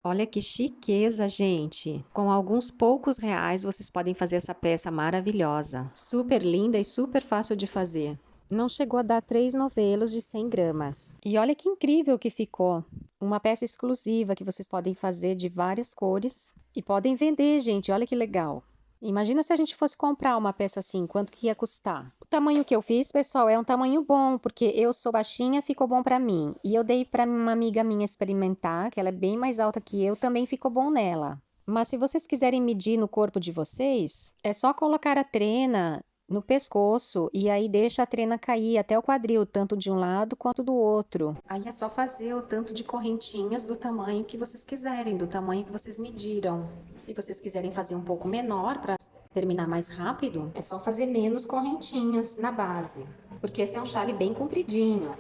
Olha que chiqueza, gente! Com alguns poucos reais, vocês podem fazer essa peça maravilhosa. Super linda e super fácil de fazer. Não chegou a dar 3 novelos de 100 gramas. E olha que incrível que ficou! Uma peça exclusiva que vocês podem fazer de várias cores e podem vender, gente. Olha que legal! Imagina se a gente fosse comprar uma peça assim, quanto que ia custar? O tamanho que eu fiz, pessoal, é um tamanho bom, porque eu sou baixinha, ficou bom pra mim. E eu dei pra uma amiga minha experimentar, que ela é bem mais alta que eu, também ficou bom nela. Mas se vocês quiserem medir no corpo de vocês, é só colocar a trena no pescoço e aí deixa a trena cair até o quadril, tanto de um lado quanto do outro. Aí é só fazer o tanto de correntinhas do tamanho que vocês quiserem, do tamanho que vocês mediram. Se vocês quiserem fazer um pouco menor para terminar mais rápido, é só fazer menos correntinhas na base, porque esse é um chale bem compridinho.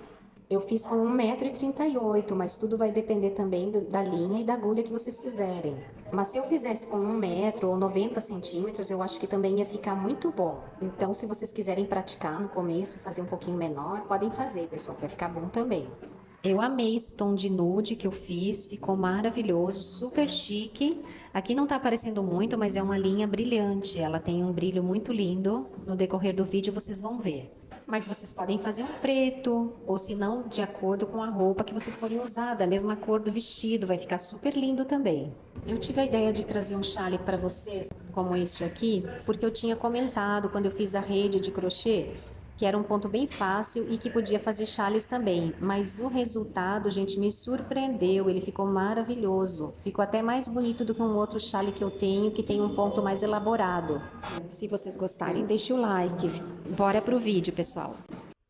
Eu fiz com 1,38 m, mas tudo vai depender também da linha e da agulha que vocês fizerem. Mas se eu fizesse com 1 m ou 90 centímetros, eu acho que também ia ficar muito bom. Então, se vocês quiserem praticar no começo, fazer um pouquinho menor, podem fazer, pessoal, que vai ficar bom também. Eu amei esse tom de nude que eu fiz, ficou maravilhoso, super chique. Aqui não tá aparecendo muito, mas é uma linha brilhante, ela tem um brilho muito lindo. No decorrer do vídeo vocês vão ver. Mas vocês podem fazer um preto, ou se não, de acordo com a roupa que vocês forem usar, da mesma cor do vestido, vai ficar super lindo também. Eu tive a ideia de trazer um chale para vocês, como este aqui, porque eu tinha comentado quando eu fiz a rede de crochê, que era um ponto bem fácil e que podia fazer chales também, mas o resultado, gente, me surpreendeu, ele ficou maravilhoso, ficou até mais bonito do que um outro chale que eu tenho, que tem um ponto mais elaborado. Se vocês gostarem, deixe o like. Bora pro vídeo, pessoal.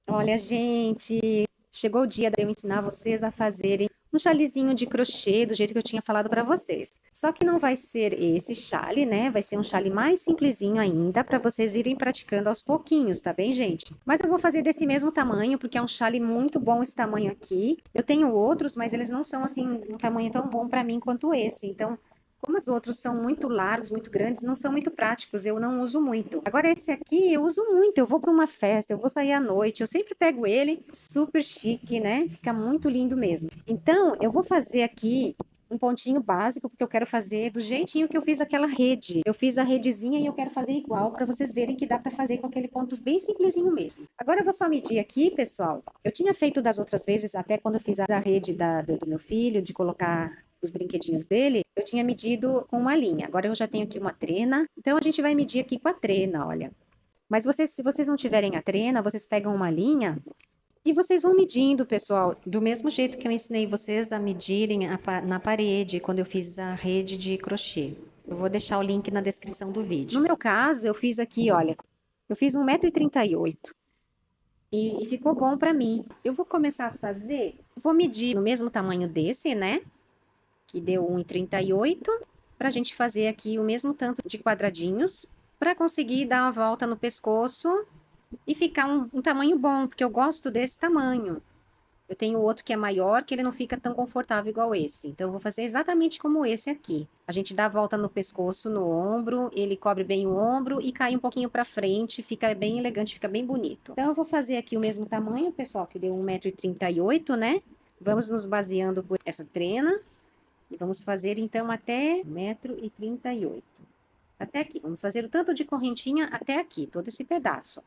Olha, gente, chegou o dia de eu ensinar vocês a fazerem um chalezinho de crochê do jeito que eu tinha falado para vocês. Só que não vai ser esse chale, né? Vai ser um chale mais simplesinho ainda para vocês irem praticando aos pouquinhos, tá bem, gente? Mas eu vou fazer desse mesmo tamanho porque é um chale muito bom esse tamanho aqui. Eu tenho outros, mas eles não são assim um tamanho tão bom para mim quanto esse. Então, como os outros são muito largos, muito grandes, não são muito práticos, eu não uso muito. Agora esse aqui eu uso muito, eu vou para uma festa, eu vou sair à noite, eu sempre pego ele, super chique, né? Fica muito lindo mesmo. Então, eu vou fazer aqui um pontinho básico, porque eu quero fazer do jeitinho que eu fiz aquela rede. Eu fiz a redezinha e eu quero fazer igual para vocês verem que dá para fazer com aquele ponto bem simplesinho mesmo. Agora eu vou só medir aqui, pessoal. Eu tinha feito das outras vezes, até quando eu fiz a rede do meu filho, de colocar os brinquedinhos dele, eu tinha medido com uma linha. Agora eu já tenho aqui uma trena, então a gente vai medir aqui com a trena, olha. Mas vocês, se vocês não tiverem a trena, vocês pegam uma linha e vocês vão medindo, pessoal, do mesmo jeito que eu ensinei vocês a medirem na parede, quando eu fiz a rede de crochê. Eu vou deixar o link na descrição do vídeo. No meu caso, eu fiz aqui, olha, eu fiz 1,38 m e ficou bom para mim. Eu vou começar a fazer, vou medir no mesmo tamanho desse, né? Que deu 1,38, para a gente fazer aqui o mesmo tanto de quadradinhos, para conseguir dar uma volta no pescoço e ficar um tamanho bom, porque eu gosto desse tamanho. Eu tenho outro que é maior, que ele não fica tão confortável igual esse. Então, eu vou fazer exatamente como esse aqui. A gente dá a volta no pescoço, no ombro, ele cobre bem o ombro e cai um pouquinho para frente, fica bem elegante, fica bem bonito. Então, eu vou fazer aqui o mesmo tamanho, pessoal, que deu 1,38 m, né? Vamos nos baseando por essa trena. E vamos fazer, então, até 1,38 m. Até aqui. Vamos fazer o tanto de correntinha até aqui, todo esse pedaço.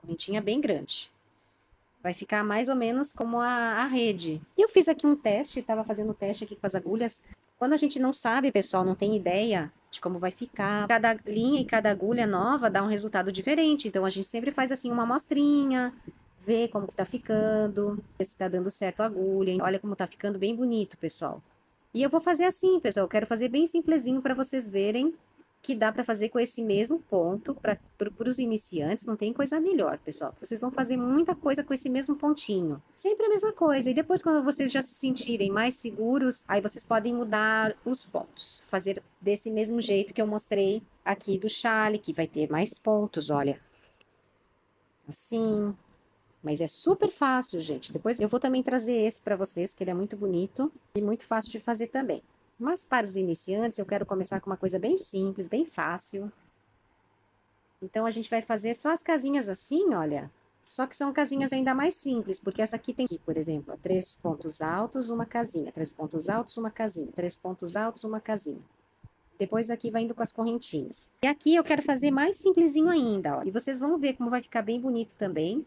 Correntinha bem grande. Vai ficar mais ou menos como a rede. E eu fiz aqui um teste, estava fazendo o teste aqui com as agulhas. Quando a gente não sabe, pessoal, não tem ideia de como vai ficar, cada linha e cada agulha nova dá um resultado diferente. Então, a gente sempre faz assim uma amostrinha, vê como que tá ficando, vê se tá dando certo a agulha. Olha como tá ficando bem bonito, pessoal. E eu vou fazer assim, pessoal, eu quero fazer bem simplesinho para vocês verem que dá para fazer com esse mesmo ponto, para os iniciantes, não tem coisa melhor, pessoal. Vocês vão fazer muita coisa com esse mesmo pontinho. Sempre a mesma coisa. E depois, quando vocês já se sentirem mais seguros, aí vocês podem mudar os pontos. Fazer desse mesmo jeito que eu mostrei aqui do chale, que vai ter mais pontos, olha. Assim. Mas é super fácil, gente. Depois eu vou também trazer esse para vocês, que ele é muito bonito e muito fácil de fazer também. Mas para os iniciantes, eu quero começar com uma coisa bem simples, bem fácil. Então, a gente vai fazer só as casinhas assim, olha. Só que são casinhas ainda mais simples, porque essa aqui tem aqui, por exemplo, ó, 3 pontos altos, uma casinha, 3 pontos altos, uma casinha, 3 pontos altos, uma casinha. Depois aqui vai indo com as correntinhas. E aqui eu quero fazer mais simplesinho ainda, ó. E vocês vão ver como vai ficar bem bonito também.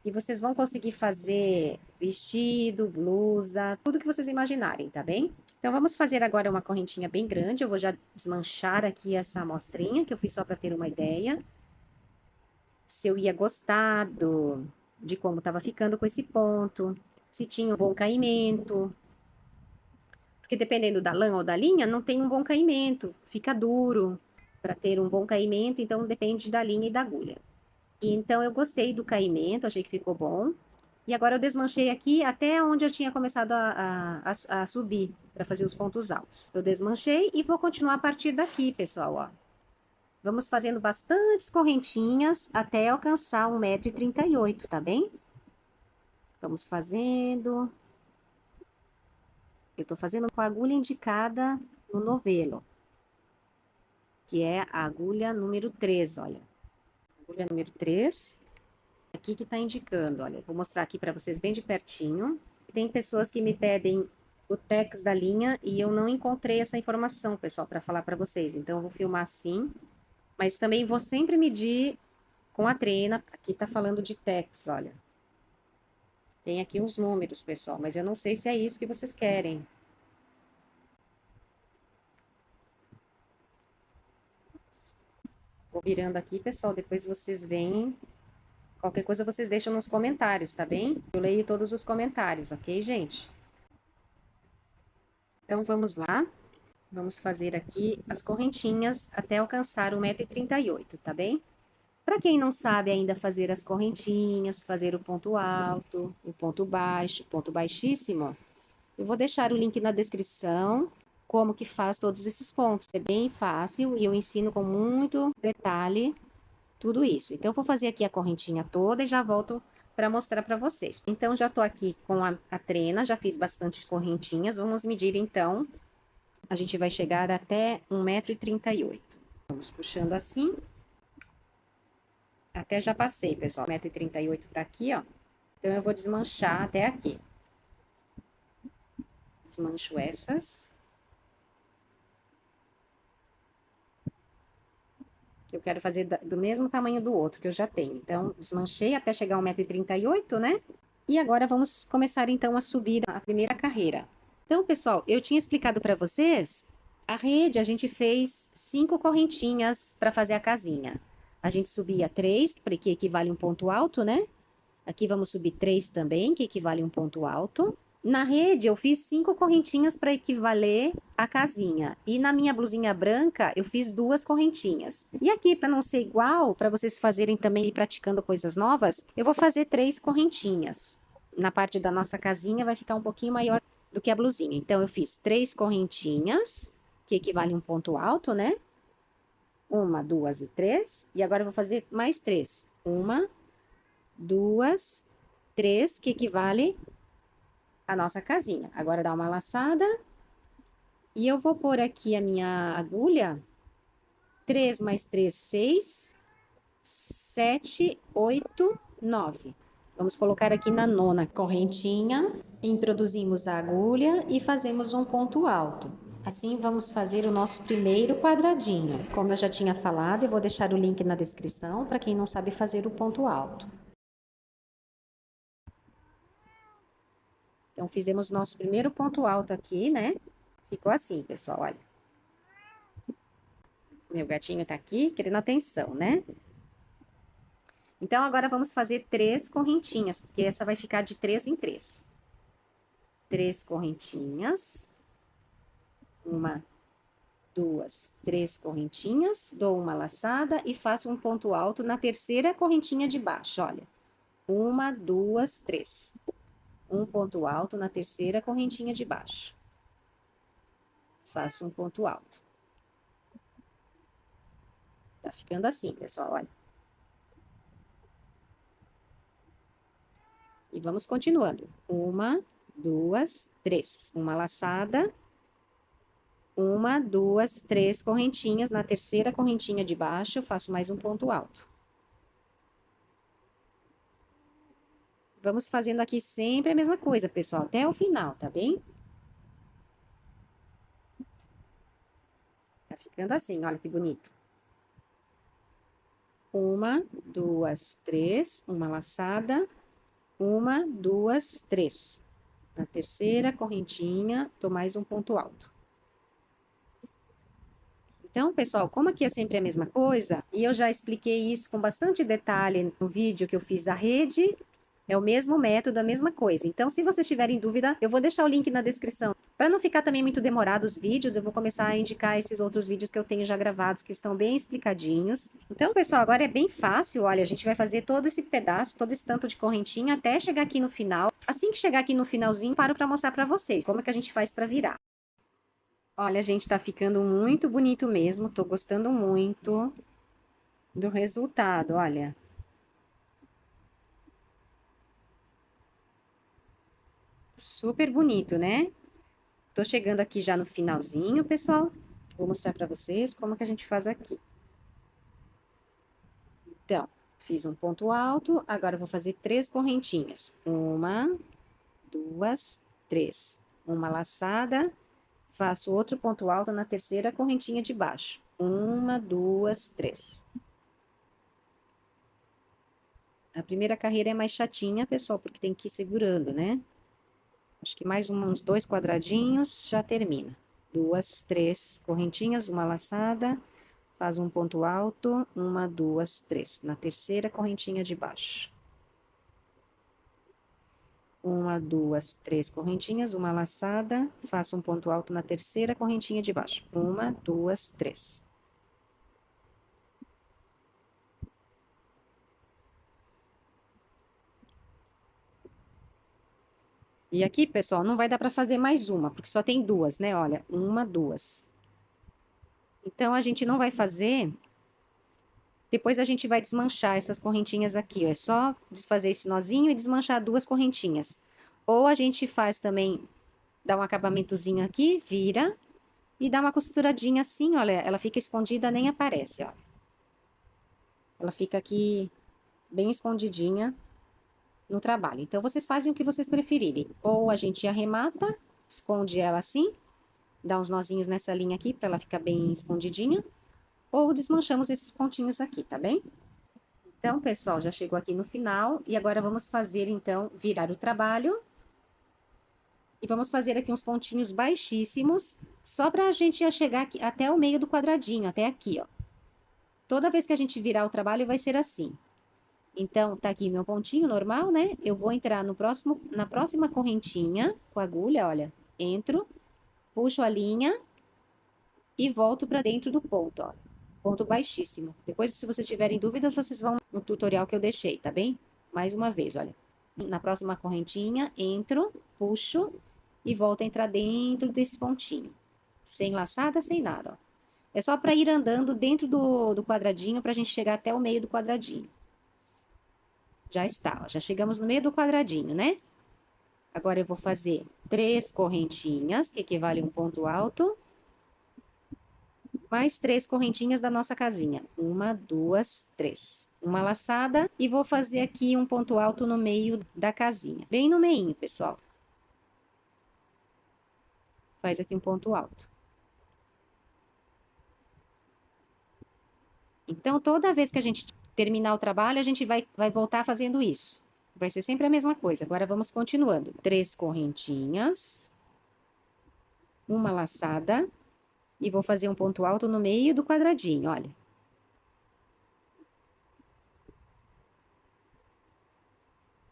E vocês vão conseguir fazer vestido, blusa, tudo que vocês imaginarem, tá bem? Então, vamos fazer agora uma correntinha bem grande. Eu vou já desmanchar aqui essa amostrinha, que eu fiz só para ter uma ideia. Se eu ia gostar de como estava ficando com esse ponto, se tinha um bom caimento. Porque dependendo da lã ou da linha, não tem um bom caimento, fica duro. Para ter um bom caimento, então depende da linha e da agulha. E então eu gostei do caimento, achei que ficou bom. E agora eu desmanchei aqui até onde eu tinha começado a subir, para fazer os pontos altos. Eu desmanchei e vou continuar a partir daqui, pessoal, ó. Vamos fazendo bastantes correntinhas até alcançar 1,38 m, tá bem? Vamos fazendo. Eu tô fazendo com a agulha indicada no novelo, que é a agulha número 3, olha. Agulha número 3. Aqui que tá indicando, olha, vou mostrar aqui para vocês bem de pertinho. Tem pessoas que me pedem o tex da linha e eu não encontrei essa informação, pessoal, para falar para vocês. Então, eu vou filmar assim, mas também vou sempre medir com a trena. Aqui tá falando de tex, olha. Tem aqui uns números, pessoal, mas eu não sei se é isso que vocês querem. Vou virando aqui, pessoal, depois vocês veem. Qualquer coisa vocês deixam nos comentários, tá bem? Eu leio todos os comentários, ok, gente? Então, vamos lá. Vamos fazer aqui as correntinhas até alcançar 1,38 m, tá bem? Para quem não sabe ainda fazer as correntinhas, fazer o ponto alto, o ponto baixo, o ponto baixíssimo, eu vou deixar o link na descrição, como que faz todos esses pontos. É bem fácil e eu ensino com muito detalhe tudo isso. Então, eu vou fazer aqui a correntinha toda e já volto para mostrar para vocês. Então, já tô aqui com a trena, já fiz bastante correntinhas. Vamos medir, então. A gente vai chegar até 1,38 m. Vamos puxando assim. Até já passei, pessoal. 1,38 m tá aqui, ó. Então, eu vou desmanchar até aqui. Desmancho essas. Eu quero fazer do mesmo tamanho do outro que eu já tenho. Então, desmanchei até chegar a 1,38 m, né? E agora vamos começar, então, a subir a primeira carreira. Então, pessoal, eu tinha explicado para vocês, a rede a gente fez 5 correntinhas para fazer a casinha. A gente subia 3, que equivale a um ponto alto, né? Aqui vamos subir 3 também, que equivale a um ponto alto. Na rede, eu fiz 5 correntinhas para equivaler a casinha. E na minha blusinha branca, eu fiz 2 correntinhas. E aqui, para não ser igual, para vocês fazerem também e praticando coisas novas, eu vou fazer 3 correntinhas. Na parte da nossa casinha, vai ficar um pouquinho maior do que a blusinha. Então, eu fiz 3 correntinhas, que equivale a um ponto alto, né? 1, 2 e 3. E agora eu vou fazer mais 3. 1, 2, 3, que equivale a nossa casinha. Agora dá uma laçada. E eu vou pôr aqui a minha agulha. 3 mais 3, 6. 7, 8, 9. Vamos colocar aqui na 9ª correntinha. Introduzimos a agulha e fazemos um ponto alto. Assim, vamos fazer o nosso primeiro quadradinho. Como eu já tinha falado, eu vou deixar o link na descrição para quem não sabe fazer o ponto alto. Então, fizemos nosso primeiro ponto alto aqui, né? Ficou assim, pessoal, olha. Meu gatinho tá aqui, querendo atenção, né? Então, agora vamos fazer 3 correntinhas, porque essa vai ficar de 3 em 3. 3 correntinhas. 1, 2, 3 correntinhas. Dou uma laçada e faço um ponto alto na terceira correntinha de baixo, olha. 1, 2, 3. Um ponto alto na terceira correntinha de baixo. Faço um ponto alto. Tá ficando assim, pessoal, olha. E vamos continuando. 1, 2, 3. Uma laçada. 1, 2, 3 correntinhas. Na terceira correntinha de baixo, eu faço mais um ponto alto. Vamos fazendo aqui sempre a mesma coisa, pessoal, até o final, tá bem? Tá ficando assim, olha que bonito. Uma, duas, três, uma laçada, uma, duas, três. Na terceira correntinha, tô mais um ponto alto. Então, pessoal, como aqui é sempre a mesma coisa, e eu já expliquei isso com bastante detalhe no vídeo que eu fiz a rede, é o mesmo método, a mesma coisa. Então, se vocês tiverem dúvida, eu vou deixar o link na descrição. Para não ficar também muito demorado os vídeos, eu vou começar a indicar esses outros vídeos que eu tenho já gravados, que estão bem explicadinhos. Então, pessoal, agora é bem fácil, olha, a gente vai fazer todo esse pedaço, todo esse tanto de correntinha, até chegar aqui no final. Assim que chegar aqui no finalzinho, paro para mostrar para vocês como é que a gente faz para virar. Olha, gente, tá ficando muito bonito mesmo. Tô gostando muito do resultado, olha. Super bonito, né? Tô chegando aqui já no finalzinho, pessoal. Vou mostrar pra vocês como que a gente faz aqui. Então, fiz um ponto alto, agora eu vou fazer 3 correntinhas. Uma, duas, três. Uma laçada, faço outro ponto alto na terceira correntinha de baixo. Uma, duas, três. A primeira carreira é mais chatinha, pessoal, porque tem que ir segurando, né? Acho que mais uns 2 quadradinhos já termina. Duas, três correntinhas, uma laçada, faz um ponto alto, uma, duas, três. Na terceira correntinha de baixo. Uma, duas, três correntinhas, uma laçada, faço um ponto alto na terceira correntinha de baixo. Uma, duas, três. E aqui, pessoal, não vai dar para fazer mais uma, porque só tem duas, né? Olha, uma, duas. Então, a gente não vai fazer. Depois a gente vai desmanchar essas correntinhas aqui, ó. É só desfazer esse nozinho e desmanchar 2 correntinhas. Ou a gente faz também, dá um acabamentozinho aqui, vira e dá uma costuradinha assim, olha, ela fica escondida, nem aparece, ó. Ela fica aqui bem escondidinha no trabalho. Então, vocês fazem o que vocês preferirem. Ou a gente arremata, esconde ela assim, dá uns nozinhos nessa linha aqui para ela ficar bem escondidinha. Ou desmanchamos esses pontinhos aqui, tá bem? Então, pessoal, já chegou aqui no final e agora vamos fazer, então, virar o trabalho. E vamos fazer aqui uns pontinhos baixíssimos, só para a gente já chegar aqui, até o meio do quadradinho, até aqui, ó. Toda vez que a gente virar o trabalho vai ser assim. Então, tá aqui meu pontinho normal, né? Eu vou entrar na próxima correntinha com a agulha, olha. Entro, puxo a linha e volto para dentro do ponto, ó. Ponto baixíssimo. Depois, se vocês tiverem dúvidas, vocês vão no tutorial que eu deixei, tá bem? Mais uma vez, olha. Na próxima correntinha, entro, puxo e volto a entrar dentro desse pontinho. Sem laçada, sem nada, ó. É só para ir andando dentro do quadradinho para a gente chegar até o meio do quadradinho. Já está, ó. Já chegamos no meio do quadradinho, né? Agora eu vou fazer 3 correntinhas, que equivale a um ponto alto. Mais 3 correntinhas da nossa casinha. Uma, duas, três. Uma laçada e vou fazer aqui um ponto alto no meio da casinha. Bem no meinho, pessoal. Faz aqui um ponto alto. Então, toda vez que a gente terminar o trabalho, a gente vai voltar fazendo isso. Vai ser sempre a mesma coisa. Agora, vamos continuando. 3 correntinhas. Uma laçada. E vou fazer um ponto alto no meio do quadradinho, olha.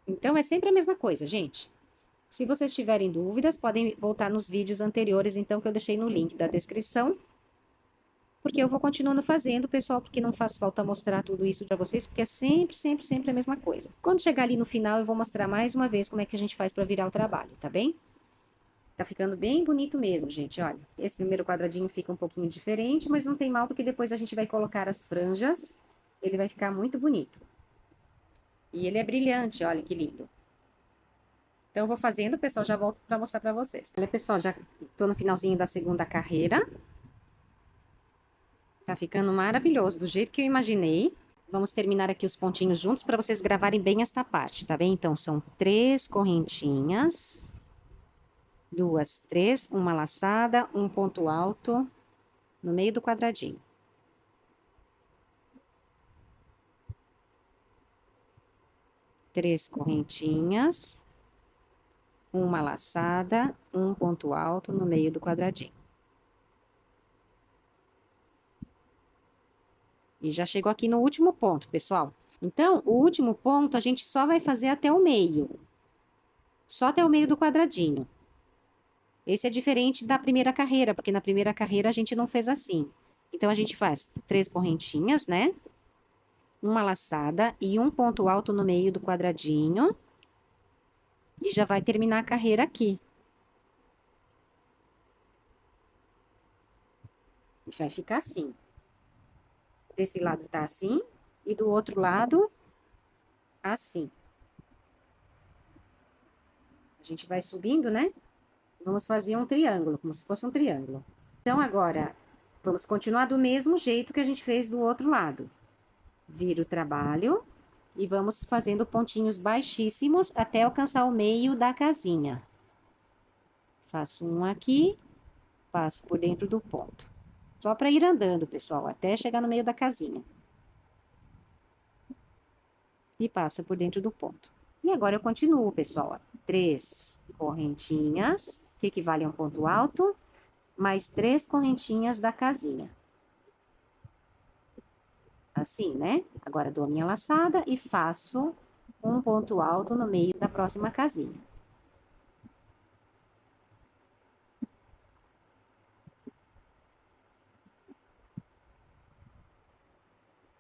Então, é sempre a mesma coisa, gente. Se vocês tiverem dúvidas, podem voltar nos vídeos anteriores, então, que eu deixei no link da descrição. Porque eu vou continuando fazendo, pessoal, porque não faz falta mostrar tudo isso para vocês, porque é sempre, sempre, sempre a mesma coisa. Quando chegar ali no final, eu vou mostrar mais uma vez como é que a gente faz para virar o trabalho, tá bem? Tá ficando bem bonito mesmo, gente, olha. Esse primeiro quadradinho fica um pouquinho diferente, mas não tem mal, porque depois a gente vai colocar as franjas, ele vai ficar muito bonito. E ele é brilhante, olha que lindo. Então, eu vou fazendo, pessoal, já volto para mostrar para vocês. Olha, pessoal, já tô no finalzinho da segunda carreira. Tá ficando maravilhoso, do jeito que eu imaginei. Vamos terminar aqui os pontinhos juntos para vocês gravarem bem esta parte, tá bem? Então, são 3 correntinhas, 2, 3, uma laçada, um ponto alto no meio do quadradinho. Três correntinhas, uma laçada, um ponto alto no meio do quadradinho. E já chegou aqui no último ponto, pessoal. Então, o último ponto a gente só vai fazer até o meio. Só até o meio do quadradinho. Esse é diferente da primeira carreira, porque na primeira carreira a gente não fez assim. Então, a gente faz 3 correntinhas, né? Uma laçada e um ponto alto no meio do quadradinho. E já vai terminar a carreira aqui. E vai ficar assim. Desse lado tá assim, e do outro lado, assim. A gente vai subindo, né? Vamos fazer um triângulo, como se fosse um triângulo. Então, agora, vamos continuar do mesmo jeito que a gente fez do outro lado. Vira o trabalho e vamos fazendo pontinhos baixíssimos até alcançar o meio da casinha. Faço um aqui, passo por dentro do ponto. Só para ir andando, pessoal, até chegar no meio da casinha. E passa por dentro do ponto. E agora eu continuo, pessoal. 3 correntinhas, que equivale a um ponto alto, mais 3 correntinhas da casinha. Assim, né? Agora dou a minha laçada e faço um ponto alto no meio da próxima casinha.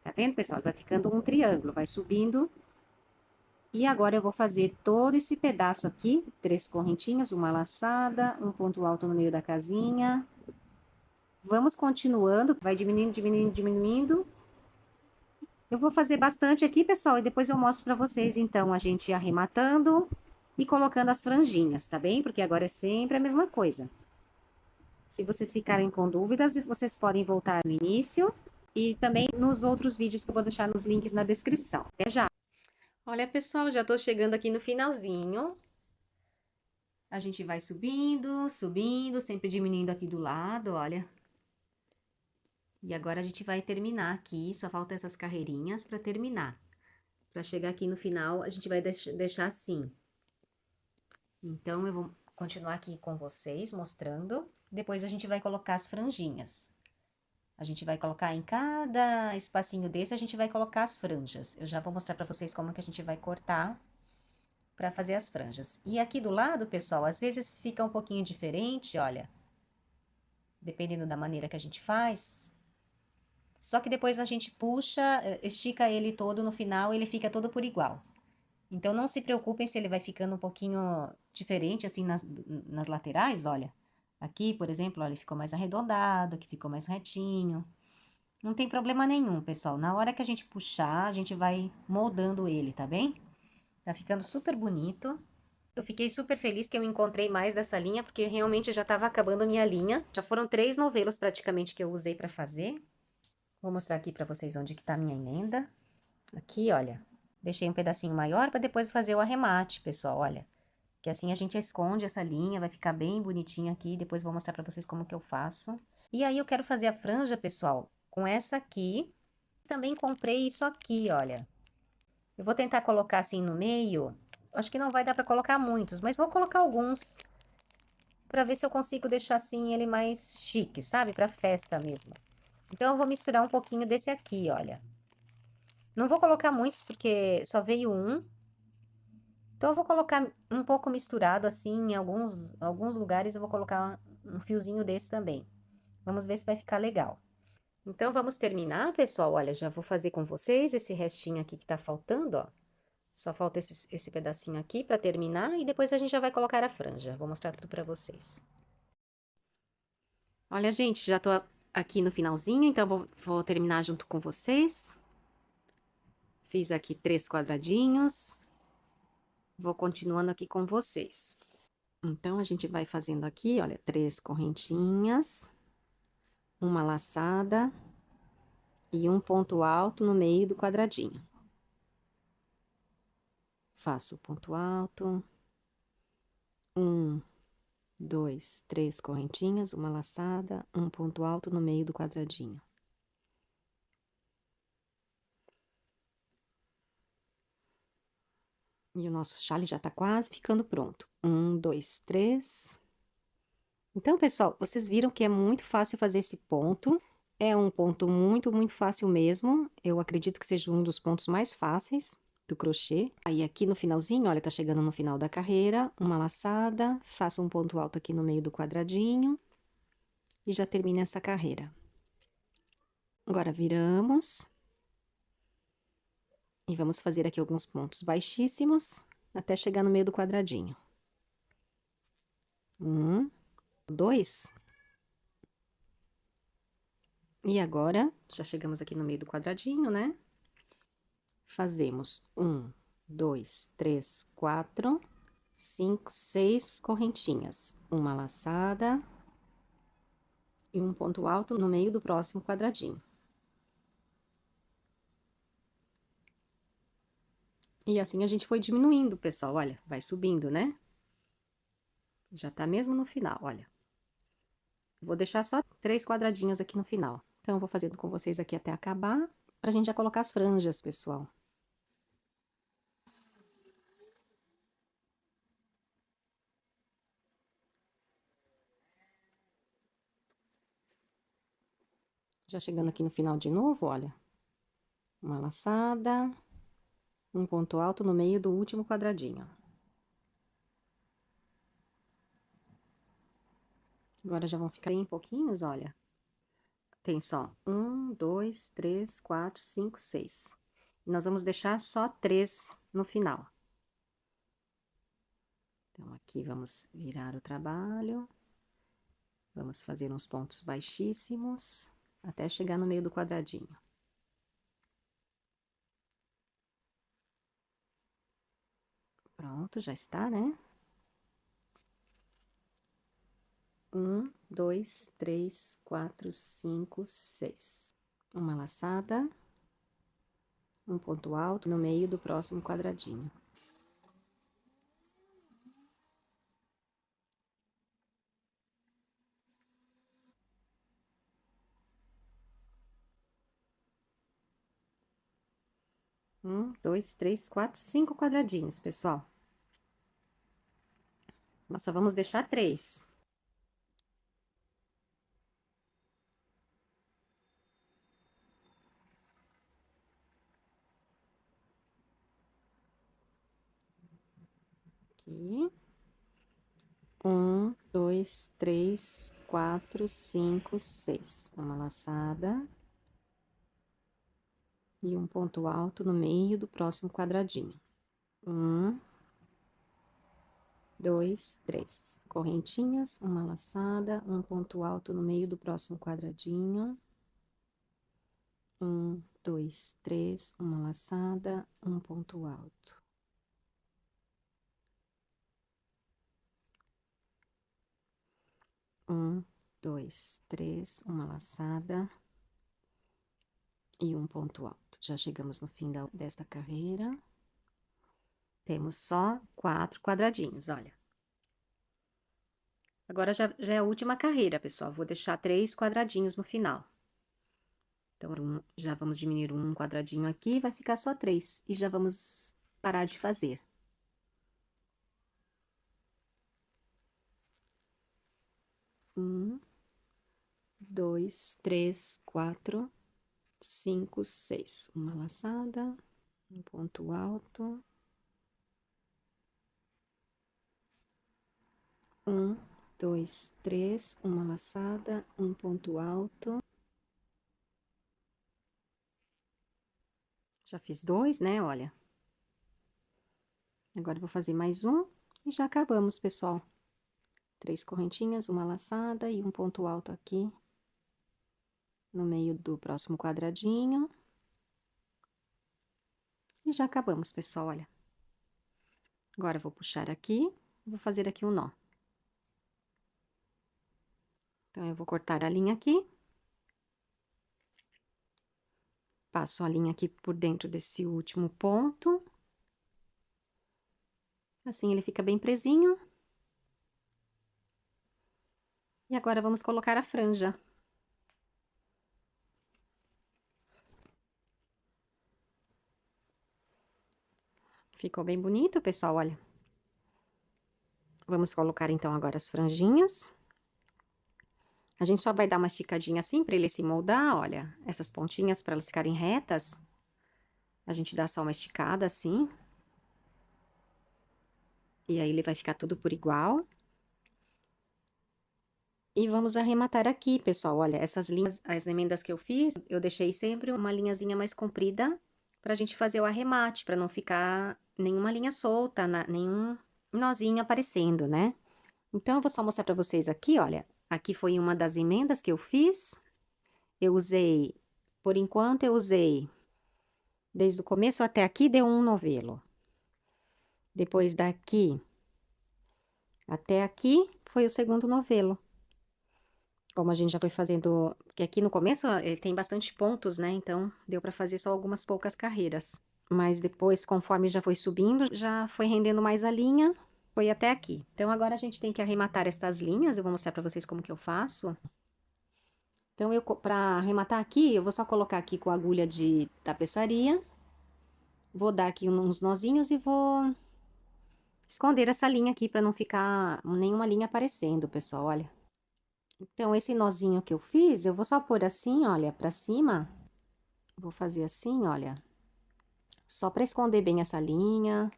Tá vendo, pessoal? Vai ficando um triângulo, vai subindo. E agora eu vou fazer todo esse pedaço aqui, 3 correntinhas, uma laçada, um ponto alto no meio da casinha. Vamos continuando, vai diminuindo, diminuindo, diminuindo. Eu vou fazer bastante aqui, pessoal, e depois eu mostro pra vocês, então, a gente arrematando e colocando as franjinhas, tá bem? Porque agora é sempre a mesma coisa. Se vocês ficarem com dúvidas, vocês podem voltar no início e também nos outros vídeos que eu vou deixar nos links na descrição. Até já! Olha, pessoal, já tô chegando aqui no finalzinho. A gente vai subindo, subindo, sempre diminuindo aqui do lado, olha. E agora a gente vai terminar aqui, só falta essas carreirinhas para terminar. Para chegar aqui no final, a gente vai deixar assim. Então, eu vou continuar aqui com vocês, mostrando. Depois a gente vai colocar as franjinhas. A gente vai colocar em cada espacinho desse, a gente vai colocar as franjas. Eu já vou mostrar para vocês como que a gente vai cortar para fazer as franjas. E aqui do lado, pessoal, às vezes fica um pouquinho diferente, olha. Dependendo da maneira que a gente faz. Só que depois a gente puxa, estica ele todo no final, ele fica todo por igual. Então, não se preocupem se ele vai ficando um pouquinho diferente, assim, nas laterais, olha. Aqui, por exemplo, olha, ele ficou mais arredondado, aqui ficou mais retinho. Não tem problema nenhum, pessoal. Na hora que a gente puxar, a gente vai moldando ele, tá bem? Tá ficando super bonito. Eu fiquei super feliz que eu encontrei mais dessa linha, porque realmente já tava acabando a minha linha. Já foram 3 novelos praticamente que eu usei pra fazer. Vou mostrar aqui pra vocês onde que tá a minha emenda. Aqui, olha. Deixei um pedacinho maior para depois fazer o arremate, pessoal, olha. Que assim a gente esconde essa linha, vai ficar bem bonitinha aqui. Depois vou mostrar para vocês como que eu faço. E aí eu quero fazer a franja, pessoal, com essa aqui. Também comprei isso aqui, olha. Eu vou tentar colocar assim no meio. Acho que não vai dar para colocar muitos, mas vou colocar alguns. Para ver se eu consigo deixar assim ele mais chique, sabe? Para festa mesmo. Então eu vou misturar um pouquinho desse aqui, olha. Não vou colocar muitos porque só veio um. Então, eu vou colocar um pouco misturado, assim, em alguns lugares eu vou colocar um fiozinho desse também. Vamos ver se vai ficar legal. Então, vamos terminar, pessoal. Olha, já vou fazer com vocês esse restinho aqui que tá faltando, ó. Só falta esse pedacinho aqui pra terminar e depois a gente já vai colocar a franja. Vou mostrar tudo pra vocês. Olha, gente, já tô aqui no finalzinho, então vou terminar junto com vocês. Fiz aqui 3 quadradinhos. Vou continuando aqui com vocês. Então, a gente vai fazendo aqui, olha, 3 correntinhas, uma laçada e um ponto alto no meio do quadradinho. Faço o ponto alto, 1, 2, 3 correntinhas, uma laçada, um ponto alto no meio do quadradinho. E o nosso chale já tá quase ficando pronto. 1, 2, 3. Então, pessoal, vocês viram que é muito fácil fazer esse ponto. É um ponto muito fácil mesmo. Eu acredito que seja um dos pontos mais fáceis do crochê. Aí, aqui no finalzinho, olha, tá chegando no final da carreira, uma laçada, faço um ponto alto aqui no meio do quadradinho e já termina essa carreira. Agora, viramos. E vamos fazer aqui alguns pontos baixíssimos até chegar no meio do quadradinho. 1, 2. E agora, já chegamos aqui no meio do quadradinho, né? Fazemos 1, 2, 3, 4, 5, 6 correntinhas. Uma laçada e um ponto alto no meio do próximo quadradinho. E assim a gente foi diminuindo, pessoal, olha, vai subindo, né? Já tá mesmo no final, olha. Vou deixar só 3 quadradinhos aqui no final. Então, eu vou fazendo com vocês aqui até acabar, pra gente já colocar as franjas, pessoal. Já chegando aqui no final de novo, olha. Uma laçada, um ponto alto no meio do último quadradinho. Agora, já vão ficar bem pouquinhos, olha. Tem só 1, 2, 3, 4, 5, 6. E nós vamos deixar só 3 no final. Então, aqui vamos virar o trabalho. Vamos fazer uns pontos baixíssimos, até chegar no meio do quadradinho. Pronto, já está, né? 1, 2, 3, 4, 5, 6. Uma laçada, um ponto alto no meio do próximo quadradinho. Um, dois, três, quatro, 5 quadradinhos, pessoal. Nós só vamos deixar 3. Aqui. 1, 2, 3, 4, 5, 6. Uma laçada. E um ponto alto no meio do próximo quadradinho. 1, 2, 3. Correntinhas, uma laçada, um ponto alto no meio do próximo quadradinho. 1, 2, 3, uma laçada, um ponto alto. 1, 2, 3, uma laçada e um ponto alto. Já chegamos no fim desta carreira. Temos só 4 quadradinhos, olha. Agora, já é a última carreira, pessoal. Vou deixar 3 quadradinhos no final. Então, já vamos diminuir um quadradinho aqui, vai ficar só 3. E já vamos parar de fazer. Um, 2, 3, 4, 5, 6. Uma laçada, um ponto alto. 1, 2, 3, uma laçada, um ponto alto. Já fiz 2, né? Olha. Agora, eu vou fazer mais um e já acabamos, pessoal. 3 correntinhas, uma laçada e um ponto alto aqui no meio do próximo quadradinho. E já acabamos, pessoal, olha. Agora, eu vou puxar aqui, vou fazer aqui um nó. Então, eu vou cortar a linha aqui. Passo a linha aqui por dentro desse último ponto. Assim ele fica bem presinho. E agora vamos colocar a franja. Ficou bem bonito, pessoal, olha. Vamos colocar então agora as franjinhas. A gente só vai dar uma esticadinha assim para ele se moldar, olha. Essas pontinhas para elas ficarem retas. A gente dá só uma esticada assim. E aí ele vai ficar tudo por igual. E vamos arrematar aqui, pessoal, olha, essas linhas, as emendas que eu fiz, eu deixei sempre uma linhazinha mais comprida pra gente fazer o arremate, pra não ficar nenhuma linha solta, nenhum nozinho aparecendo, né? Então, eu vou só mostrar pra vocês aqui, olha, aqui foi uma das emendas que eu fiz, eu usei, por enquanto eu usei, desde o começo até aqui deu um novelo. Depois daqui até aqui foi o segundo novelo. Como a gente já foi fazendo, porque aqui no começo tem bastante pontos, né? Então, deu pra fazer só algumas poucas carreiras. Mas depois, conforme já foi subindo, já foi rendendo mais a linha, foi até aqui. Então, agora a gente tem que arrematar essas linhas, eu vou mostrar pra vocês como que eu faço. Então, pra arrematar aqui, eu vou só colocar aqui com a agulha de tapeçaria. Vou dar aqui uns nozinhos e vou esconder essa linha aqui pra não ficar nenhuma linha aparecendo, pessoal, olha. Então, esse nozinho que eu fiz, eu vou só pôr assim, olha, pra cima. Vou fazer assim, olha. Só pra esconder bem essa linha.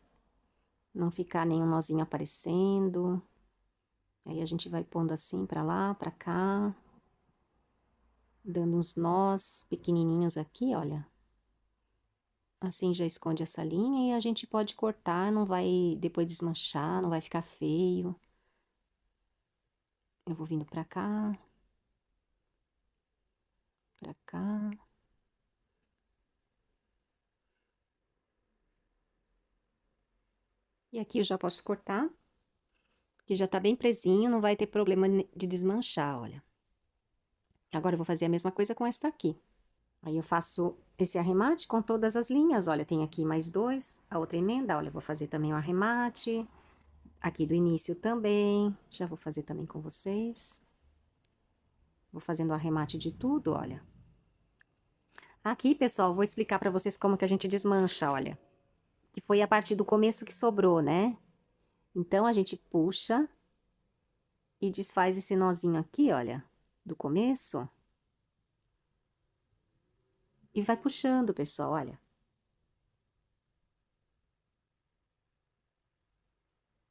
Não ficar nenhum nozinho aparecendo. Aí, a gente vai pondo assim pra lá, pra cá. Dando uns nós pequenininhos aqui, olha. Assim, já esconde essa linha e a gente pode cortar, não vai depois desmanchar, não vai ficar feio. Eu vou vindo pra cá. Pra cá. E aqui eu já posso cortar, que já tá bem presinho, não vai ter problema de desmanchar, olha. Agora eu vou fazer a mesma coisa com esta aqui. Aí eu faço esse arremate com todas as linhas, olha, tem aqui mais dois, a outra emenda, olha, eu vou fazer também o arremate. Aqui do início também, já vou fazer também com vocês. Vou fazendo o arremate de tudo, olha. Aqui, pessoal, vou explicar pra vocês como que a gente desmancha, olha. Que foi a parte do começo que sobrou, né? Então, a gente puxa e desfaz esse nozinho aqui, olha, do começo. E vai puxando, pessoal, olha.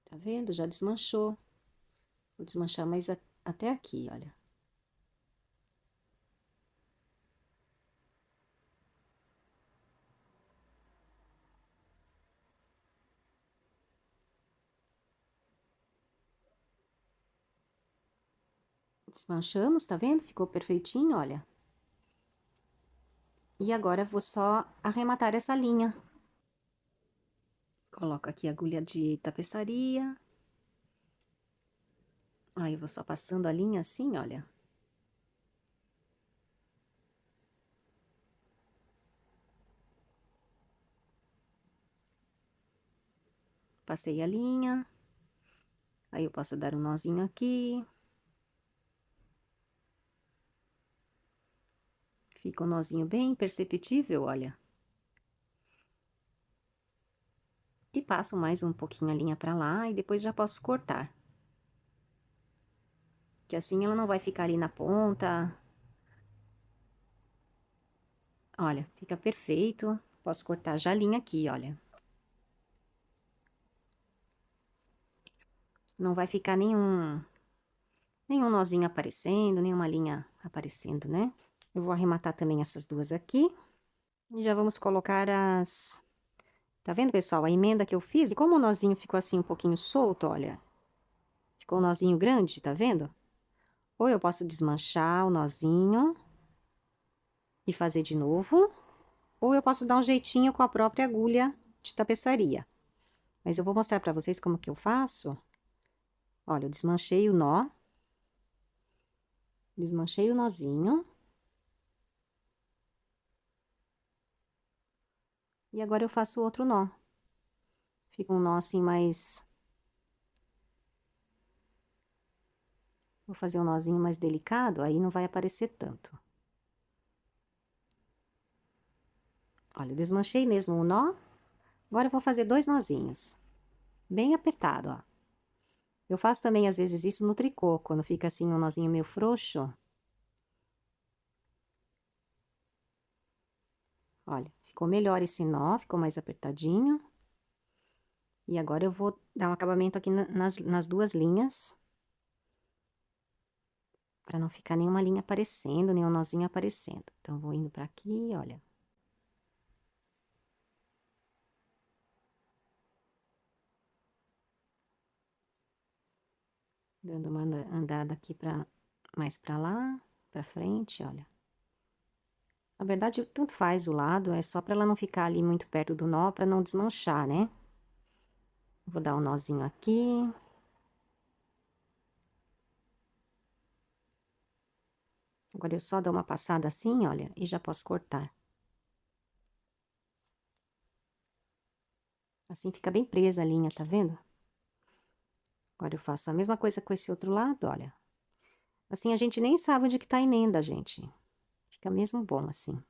Tá vendo? Já desmanchou. Vou desmanchar mais até aqui, olha. Desmanchamos, tá vendo? Ficou perfeitinho, olha. E agora eu vou só arrematar essa linha. Coloco aqui a agulha de tapeçaria. Aí, eu vou só passando a linha assim, olha. Passei a linha. Aí, eu posso dar um nozinho aqui. Fica um nozinho bem perceptível, olha. E passo mais um pouquinho a linha pra lá e depois já posso cortar. Que assim ela não vai ficar ali na ponta. Olha, fica perfeito. Posso cortar já a linha aqui, olha. Não vai ficar nenhum nozinho aparecendo, nenhuma linha aparecendo, né? Eu vou arrematar também essas duas aqui. E já vamos colocar as... Tá vendo, pessoal? A emenda que eu fiz, e como o nozinho ficou assim um pouquinho solto, olha. Ficou um nozinho grande, tá vendo? Ou eu posso desmanchar o nozinho e fazer de novo, ou eu posso dar um jeitinho com a própria agulha de tapeçaria. Mas eu vou mostrar pra vocês como que eu faço. Olha, eu desmanchei o nó. Desmanchei o nozinho. E agora eu faço outro nó. Fica um nó assim mais... Vou fazer um nozinho mais delicado, aí não vai aparecer tanto. Olha, eu desmanchei mesmo o nó. Agora eu vou fazer 2 nozinhos. Bem apertado, ó. Eu faço também, às vezes, isso no tricô, quando fica assim um nozinho meio frouxo. Olha, ficou melhor esse nó, ficou mais apertadinho. E agora eu vou dar um acabamento aqui nas 2 linhas. Pra não ficar nenhuma linha aparecendo, nenhum nozinho aparecendo. Então, vou indo pra aqui, olha. Dando uma andada aqui mais pra lá, pra frente, olha. Na verdade, tanto faz o lado, é só pra ela não ficar ali muito perto do nó, pra não desmanchar, né? Vou dar um nozinho aqui. Agora eu só dou uma passada assim, olha, e já posso cortar. Assim fica bem presa a linha, tá vendo? Agora eu faço a mesma coisa com esse outro lado, olha. Assim a gente nem sabe onde que tá a emenda, gente. Fica mesmo bom assim.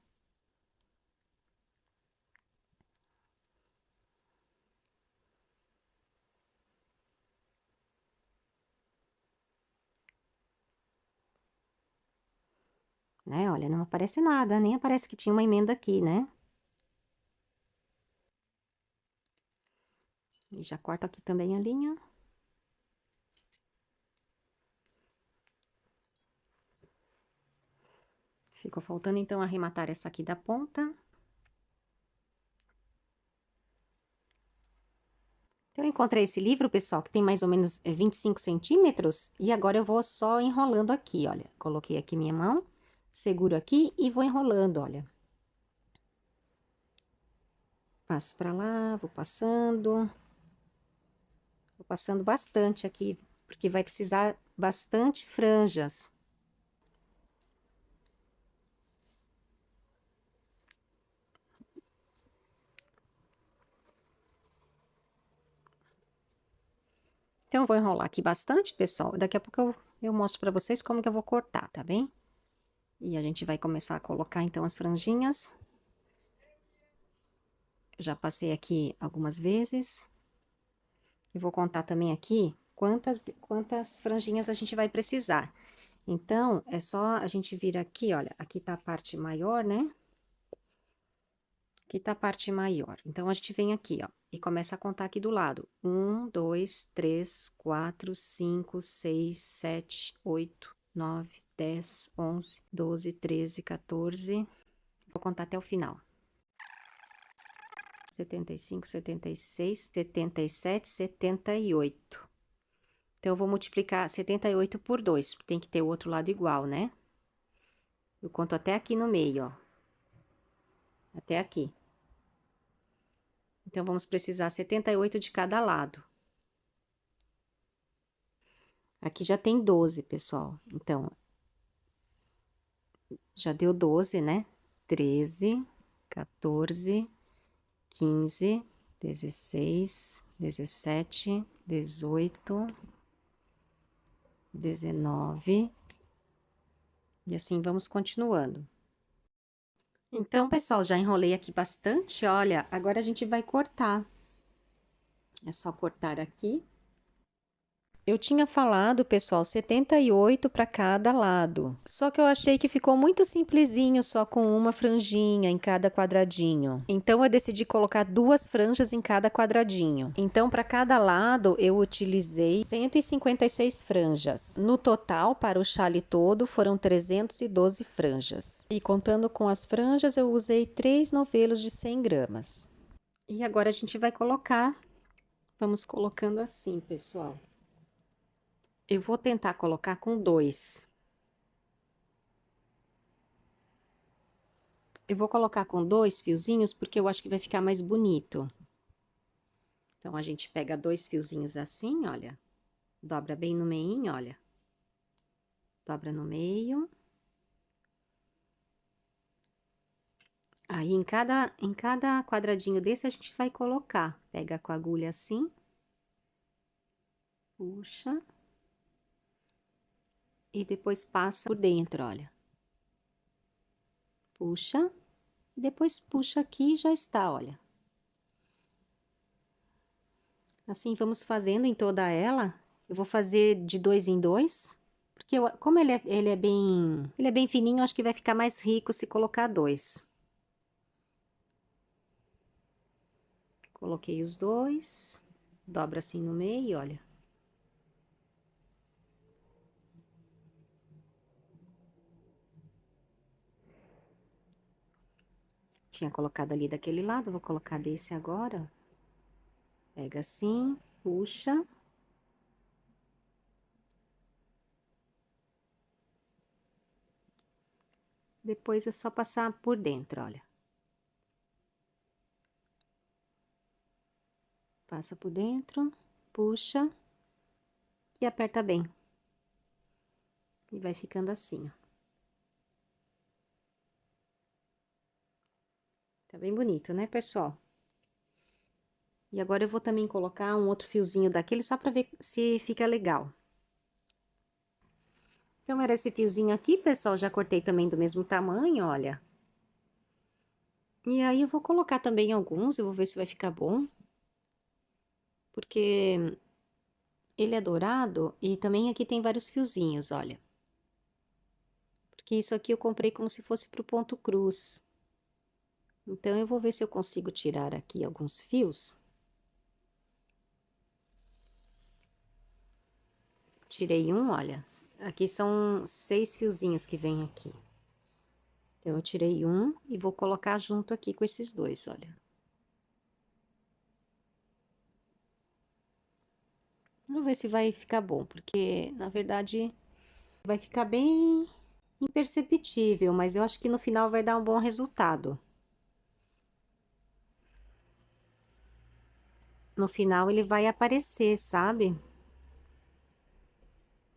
Né, olha, não aparece nada, nem aparece que tinha uma emenda aqui, né? E já corto aqui também a linha. Ficou faltando, então, arrematar essa aqui da ponta. Então, eu encontrei esse livro, pessoal, que tem mais ou menos 25 centímetros. E agora eu vou só enrolando aqui, olha. Coloquei aqui minha mão, seguro aqui e vou enrolando, olha. Passo pra lá, vou passando. Vou passando bastante aqui, porque vai precisar bastante franjas. Então, eu vou enrolar aqui bastante, pessoal. Daqui a pouco eu mostro pra vocês como que eu vou cortar, tá bem? E a gente vai começar a colocar, então, as franjinhas. Eu já passei aqui algumas vezes. E vou contar também aqui quantas franjinhas a gente vai precisar. Então, é só a gente vir aqui, olha, aqui tá a parte maior, né? Aqui tá a parte maior. Então, a gente vem aqui, ó, e começa a contar aqui do lado. 1, 2, 3, 4, 5, 6, 7, 8, 9, 10, 11, 12, 13, 14. Vou contar até o final. 75, 76, 77, 78. Então, eu vou multiplicar 78 por 2, porque tem que ter o outro lado igual, né? Eu conto até aqui no meio, ó. Até aqui. Então, vamos precisar 78 de cada lado. Aqui já tem 12, pessoal. Então, já deu 12, né? 13, 14, 15, 16, 17, 18, 19. E assim vamos continuando. Então, pessoal, já enrolei aqui bastante, olha. Agora a gente vai cortar. É só cortar aqui. Eu tinha falado, pessoal, 78 para cada lado. Só que eu achei que ficou muito simplesinho, só com uma franjinha em cada quadradinho. Então, eu decidi colocar 2 franjas em cada quadradinho. Então, para cada lado, eu utilizei 156 franjas. No total, para o chale todo, foram 312 franjas. E contando com as franjas, eu usei 3 novelos de 100 gramas. E agora, a gente vai colocar. Vamos colocando assim, pessoal. Eu vou tentar colocar com 2. Eu vou colocar com 2 fiozinhos, porque eu acho que vai ficar mais bonito. Então, a gente pega 2 fiozinhos assim, olha. Dobra bem no meinho, olha. Dobra no meio. Aí, em cada quadradinho desse, a gente vai colocar. Pega com a agulha assim. Puxa. E depois passa por dentro, olha. Puxa. E depois puxa aqui e já está, olha. Assim, vamos fazendo em toda ela. Eu vou fazer de 2 em 2. Porque como ele é bem fininho, acho que vai ficar mais rico se colocar 2. Coloquei os 2. Dobra assim no meio, olha. Tinha colocado ali daquele lado, vou colocar desse agora. Pega assim, puxa. Depois é só passar por dentro, olha. Passa por dentro, puxa e aperta bem. E vai ficando assim, ó. Tá bem bonito, né, pessoal? E agora eu vou também colocar um outro fiozinho daquele só pra ver se fica legal. Então, era esse fiozinho aqui, pessoal, já cortei também do mesmo tamanho, olha. E aí, eu vou colocar também alguns, eu vou ver se vai ficar bom. Porque ele é dourado e também aqui tem vários fiozinhos, olha. Porque isso aqui eu comprei como se fosse pro ponto cruz. Então, eu vou ver se eu consigo tirar aqui alguns fios. Tirei um, olha. Aqui são 6 fiozinhos que vem aqui. Então, eu tirei um e vou colocar junto aqui com esses dois, olha. Vamos ver se vai ficar bom, porque, na verdade, vai ficar bem imperceptível, mas eu acho que no final vai dar um bom resultado. No final ele vai aparecer, sabe?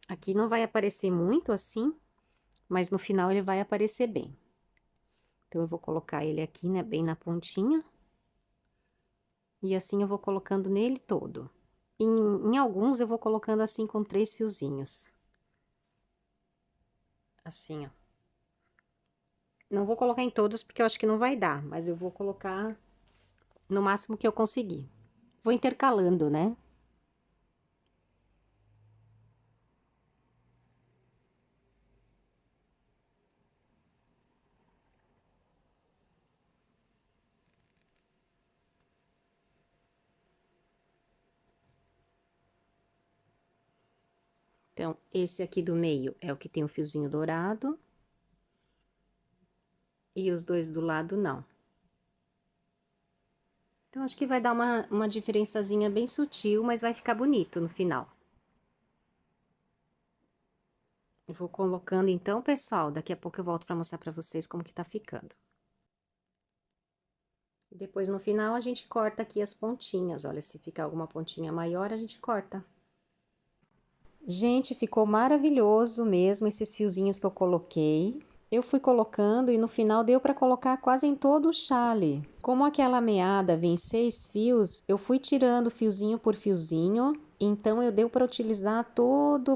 Aqui não vai aparecer muito assim, mas no final ele vai aparecer bem. Então, eu vou colocar ele aqui, né, bem na pontinha. E assim eu vou colocando nele todo. Em alguns eu vou colocando assim com 3 fiozinhos. Assim, ó. Não vou colocar em todos porque eu acho que não vai dar, mas eu vou colocar no máximo que eu conseguir. Vou intercalando, né? Então, esse aqui do meio é o que tem o fiozinho dourado. E os dois do lado, não. Então, acho que vai dar uma diferençazinha bem sutil, mas vai ficar bonito no final. Eu vou colocando então, pessoal, daqui a pouco eu volto para mostrar para vocês como que tá ficando. E depois, no final, a gente corta aqui as pontinhas, olha, se ficar alguma pontinha maior, a gente corta. Gente, ficou maravilhoso mesmo esses fiozinhos que eu coloquei. Eu fui colocando e no final deu para colocar quase em todo o chale. Como aquela meada vem 6 fios, eu fui tirando fiozinho por fiozinho. Então, eu deu para utilizar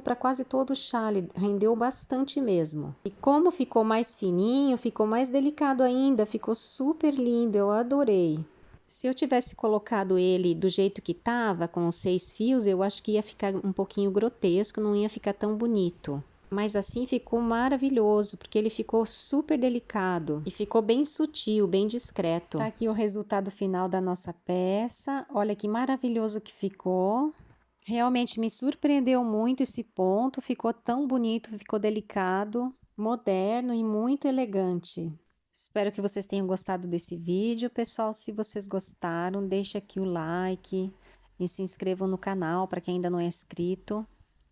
para quase todo o chale, rendeu bastante mesmo. E como ficou mais fininho, ficou mais delicado ainda, ficou super lindo, eu adorei. Se eu tivesse colocado ele do jeito que tava, com os 6 fios, eu acho que ia ficar um pouquinho grotesco, não ia ficar tão bonito. Mas assim ficou maravilhoso, porque ele ficou super delicado e ficou bem sutil, bem discreto. Tá aqui o resultado final da nossa peça. Olha que maravilhoso que ficou. Realmente me surpreendeu muito esse ponto, ficou tão bonito, ficou delicado, moderno e muito elegante. Espero que vocês tenham gostado desse vídeo, pessoal. Se vocês gostaram, deixe aqui o like e se inscrevam no canal para quem ainda não é inscrito.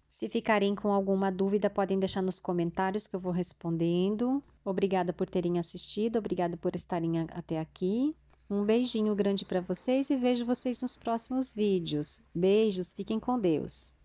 Se ficarem com alguma dúvida, podem deixar nos comentários que eu vou respondendo. Obrigada por terem assistido, obrigada por estarem até aqui. Um beijinho grande para vocês e vejo vocês nos próximos vídeos. Beijos, fiquem com Deus.